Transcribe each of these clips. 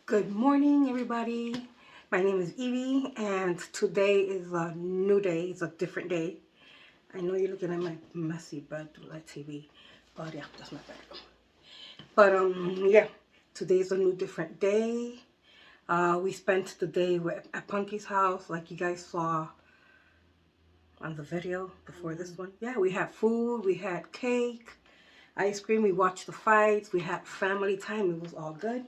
Good morning, everybody. My name is Evie, and today is a new day. It's a different day. I know you're looking at my messy bed through that TV, but yeah, that's my bed. But yeah, today's a new different day. We spent the day at Punky's house, like you guys saw on the video before this one. Yeah, we had food, we had cake, ice cream, we watched the fights, we had family time. It was all good.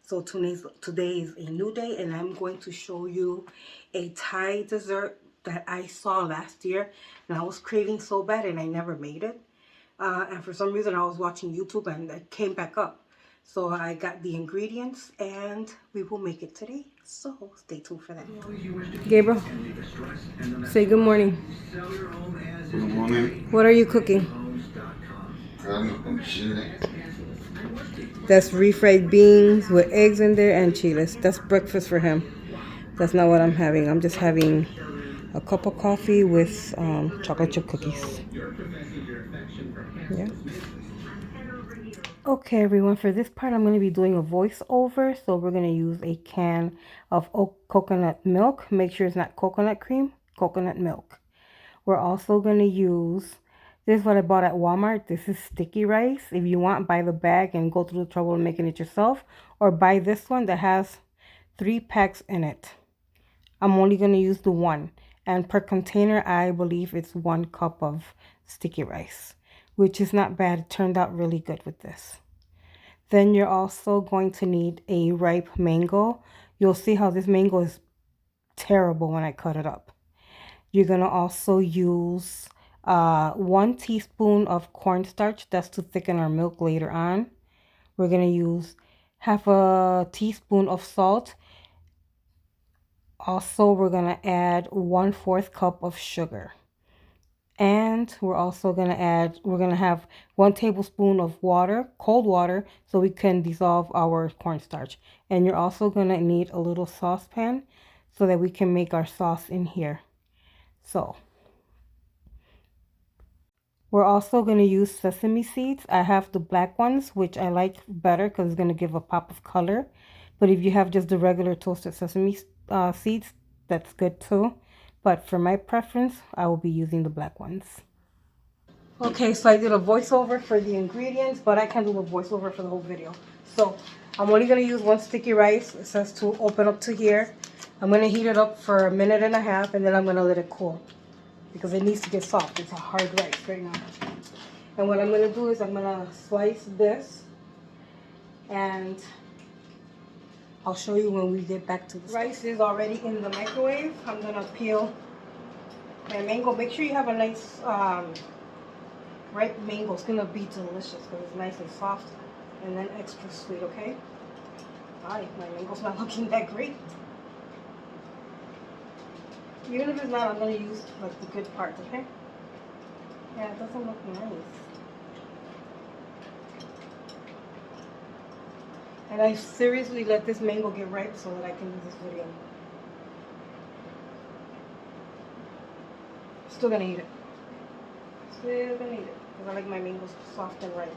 So today is a new day, and I'm going to show you a Thai dessert that I saw last year, and I was craving so bad, and I never made it. And for some reason, I was watching YouTube, and it came back up. So I got the ingredients, and we will make it today. So stay tuned for that. Gabriel, say good morning. Good morning. What are you cooking? Carne con chile. That's refried beans with eggs in there and chiles. That's breakfast for him. That's not what I'm having. I'm just having a cup of coffee with chocolate chip cookies. Yeah. Okay, everyone. For this part, I'm going to be doing a voiceover. So we're going to use a can of coconut milk. Make sure it's not coconut cream, coconut milk. We're also going to use, this is what I bought at Walmart. This is sticky rice. If you want, buy the bag and go through the trouble of making it yourself. Or buy this one that has 3 packs in it. I'm only going to use the one. And per container, I believe it's 1 cup of sticky rice, which is not bad. It turned out really good with this. Then you're also going to need a ripe mango. You'll see how this mango is terrible when I cut it up. You're going to also use 1 teaspoon of cornstarch. That's to thicken our milk later on. We're going to use half a teaspoon of salt. Also, we're going to add 1/4 cup of sugar. And we're also going to have 1 tablespoon of water, cold water, so we can dissolve our cornstarch. And you're also going to need a little saucepan so that we can make our sauce in here. So we're also going to use sesame seeds. I have the black ones, which I like better because it's going to give a pop of color. But if you have just the regular toasted sesame seeds, that's good too. But for my preference, I will be using the black ones. Okay, so I did a voiceover for the ingredients, but I can't do a voiceover for the whole video. So I'm only going to use 1 sticky rice. It says to open up to here. I'm going to heat it up for 1.5 minutes, and then I'm going to let it cool because it needs to get soft. It's a hard rice right now. And what I'm going to do is I'm going to slice this, and I'll show you when we get back to the rice is already in the microwave. I'm going to peel my mango. Make sure you have a nice ripe mango. It's going to be delicious because it's nice and soft and then extra sweet, okay? Hi, my mango's not looking that great. Even if it's not, I'm going to use like the good parts, okay? Yeah, it doesn't look nice. And I seriously let this mango get ripe so that I can use this video. Still gonna eat it. Still gonna eat it. Because I like my mangoes soft and ripe.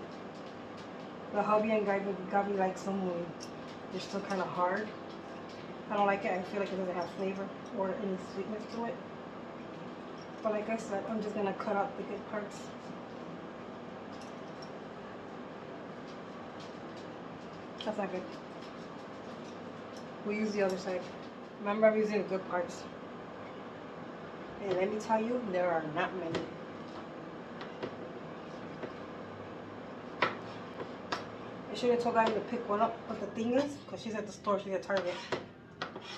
The hubby and Gabi like some when they're still kind of hard. I don't like it. I feel like it doesn't have flavor or any sweetness to it. But like I said, I'm just gonna cut out the good parts. That's not good. We'll use the other side. Remember, I'm using the good parts. And let me tell you, there are not many. I should have told Gabi to pick one up, but the thing is, because she's at the store, she's at Target.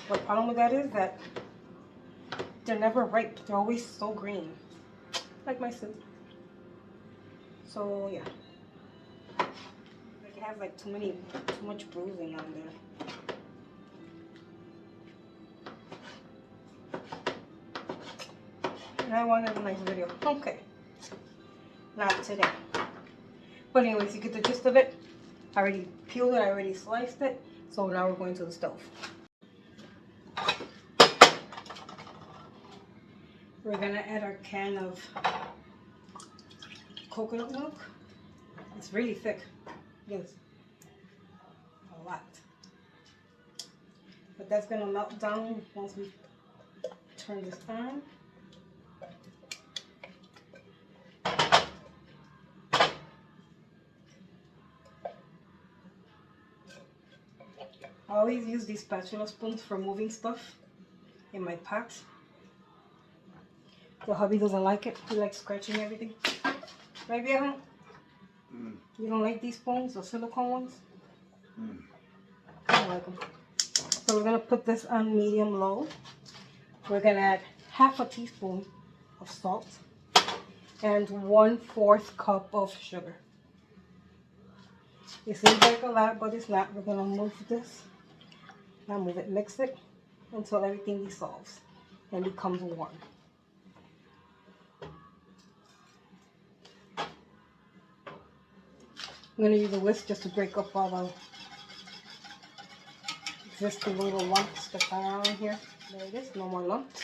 The problem with that is that they're never ripe. They're always so green. Like my soup. So, yeah. Like it has like too much bruising on there. And I wanted a nice video. Okay. Not today. But anyways, you get the gist of it. I already peeled it. I already sliced it. So now we're going to the stove. We're going to add our can of coconut milk. It's really thick. Yes. A lot. But that's gonna melt down once we turn this on. I always use these spatula spoons for moving stuff in my pots. The hubby doesn't like it. He likes scratching everything. Right, viejo? You don't like these spoons, the silicone ones? I don't like them. So we're gonna put this on medium low. We're gonna add half a teaspoon of salt and 1/4 cup of sugar. It seems like a lot, but it's not. We're gonna move this. Now move it, mix it until everything dissolves and becomes warm. I'm gonna use a whisk just to break up all the existing little lumps that are on here. There it is, no more lumps.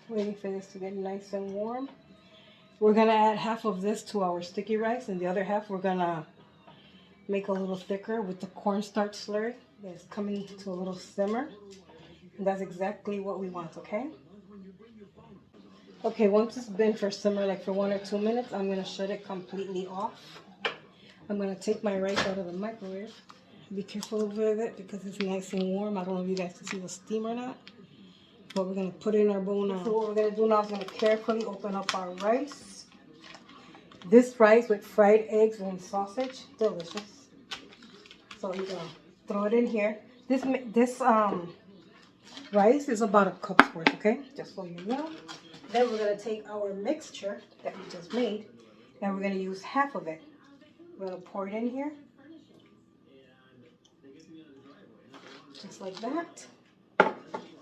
Waiting for this to get nice and warm. We're gonna add half of this to our sticky rice, and the other half we're gonna make a little thicker with the cornstarch slurry that's coming to a little simmer. And that's exactly what we want, okay? Okay, once it's been for simmer, like for 1 or 2 minutes, I'm gonna shut it completely off. I'm gonna take my rice out of the microwave. Be careful with it because it's nice and warm. I don't know if you guys can see the steam or not. But we're gonna put it in our bowl now. So what we're gonna do now is gonna carefully open up our rice. This rice with fried eggs and sausage, delicious. So you're gonna throw it in here. This rice is about a cup's worth, okay? Just so you know. Then we're gonna take our mixture that we just made, and we're gonna use half of it. We're gonna pour it in here, just like that.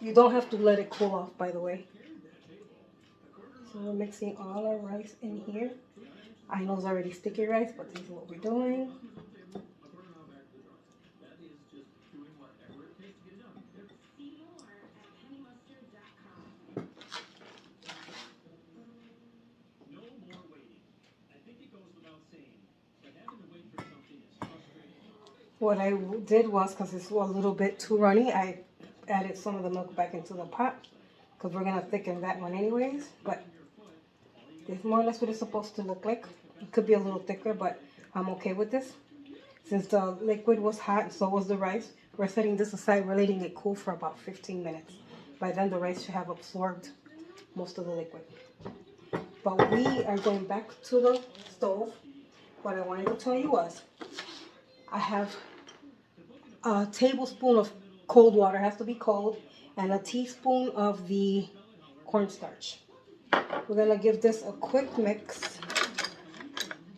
You don't have to let it cool off, by the way. So we're mixing all our rice in here. I know it's already sticky rice, but this is what we're doing. What I did was, because it's a little bit too runny, I added some of the milk back into the pot because we're going to thicken that one anyways. But it's more or less what it's supposed to look like. It could be a little thicker, but I'm okay with this. Since the liquid was hot, and so was the rice, we're setting this aside. We're letting it cool for about 15 minutes. By then, the rice should have absorbed most of the liquid. But we are going back to the stove. What I wanted to tell you was, I have a tablespoon of cold water, has to be cold, and a teaspoon of the cornstarch. We're gonna give this a quick mix,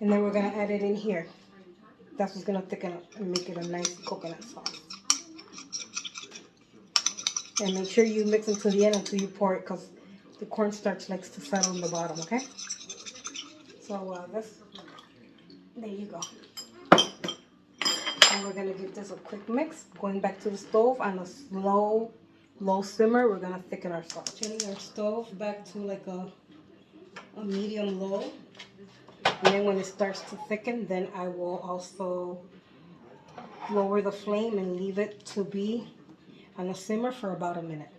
and then we're gonna add it in here. That's what's gonna thicken up and make it a nice coconut sauce. And make sure you mix until the end until you pour it, because the cornstarch likes to settle in the bottom, okay? So there you go. And we're gonna give this a quick mix. Going back to the stove on a low simmer, we're gonna thicken our sauce. Turning our stove back to like a medium low. And then when it starts to thicken, then I will also lower the flame and leave it to be on a simmer for about a minute.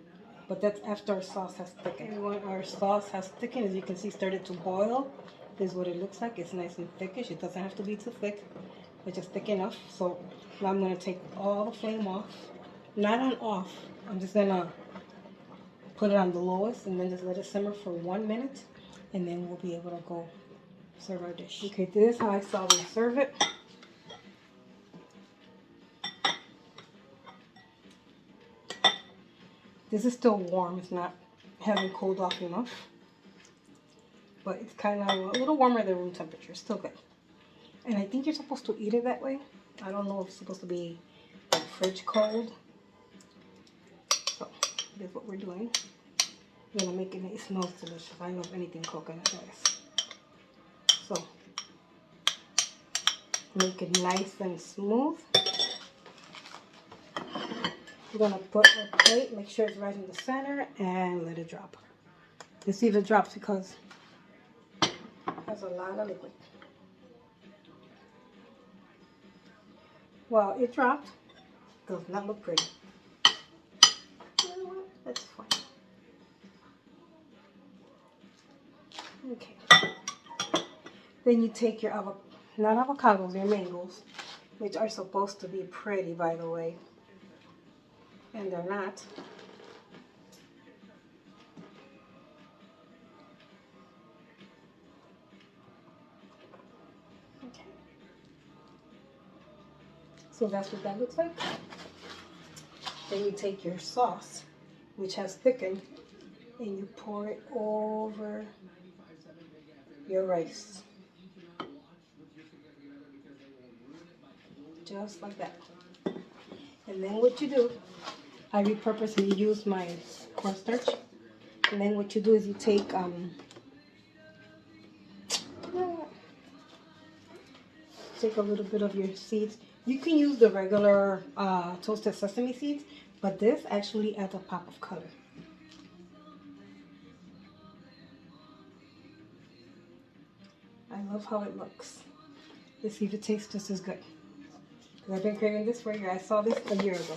But that's after our sauce has thickened. And when our sauce has thickened, as you can see, started to boil. This is what it looks like. It's nice and thickish. It doesn't have to be too thick, but just thick enough. So now I'm going to take all the flame off. Not on off. I'm just going to put it on the lowest and then just let it simmer for 1 minute. And then we'll be able to go serve our dish. Okay, this is how I saw we serve it. This is still warm. It's not having cooled off enough. But it's kind of a little warmer than room temperature. Still good. And I think you're supposed to eat it that way. I don't know if it's supposed to be like fridge cold. So that's what we're doing. We're gonna make it. It smells delicious. I love anything coconut rice. So make it nice and smooth. We're gonna put a plate. Make sure it's right in the center and let it drop. You see if it drops because it has a lot of liquid. Well, it dropped. Does not look pretty. You know what? That's fine. Okay. Then you take your not avocados, your mangoes, which are supposed to be pretty, by the way, and they're not. Okay. So that's what that looks like. Then you take your sauce, which has thickened, and you pour it over your rice. Just like that. And then what you do, I repurposely use my cornstarch. And then what you do is you take take a little bit of your seeds. You can use the regular toasted sesame seeds, but this actually adds a pop of color. I love how it looks. Let's see if it tastes just as good. I've been craving this for a year. I saw this a year ago.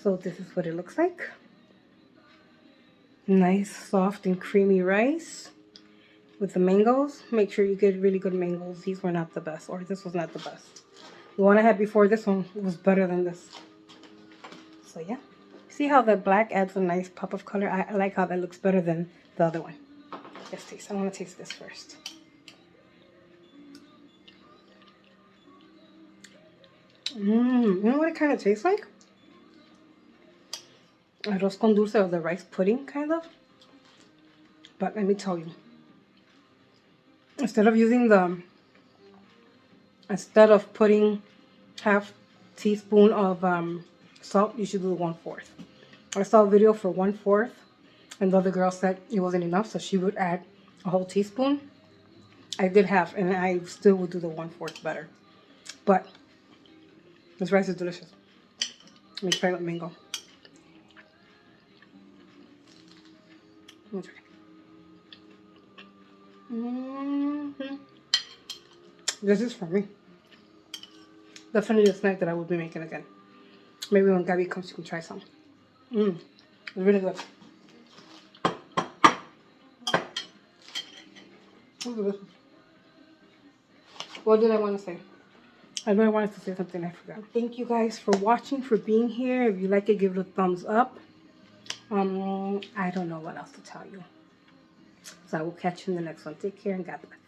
So this is what it looks like. Nice, soft, and creamy rice with the mangoes. Make sure you get really good mangoes. These were not the best, or this was not the best. The one I had before this one was better than this. So yeah. See how the black adds a nice pop of color? I like how that looks better than the other one. Let's taste. I want to taste this first. You know what it kind of tastes like? Arroz con dulce, or the rice pudding, kind of. But let me tell you, instead of putting half teaspoon of salt, you should do 1/4. I saw a video for 1/4, and the other girl said it wasn't enough, so she would add a whole teaspoon. I did half, and I still would do the 1/4 better. But this rice is delicious. Let me try with mango. Let me try. This is for me. Definitely a snack that I will be making again. Maybe when Gabby comes, she can try some. It's really good. What did I want to say? I know I wanted to say something, I forgot. Thank you guys for watching, for being here. If you like it, give it a thumbs up. I don't know what else to tell you. So I will catch you in the next one. Take care and God bless.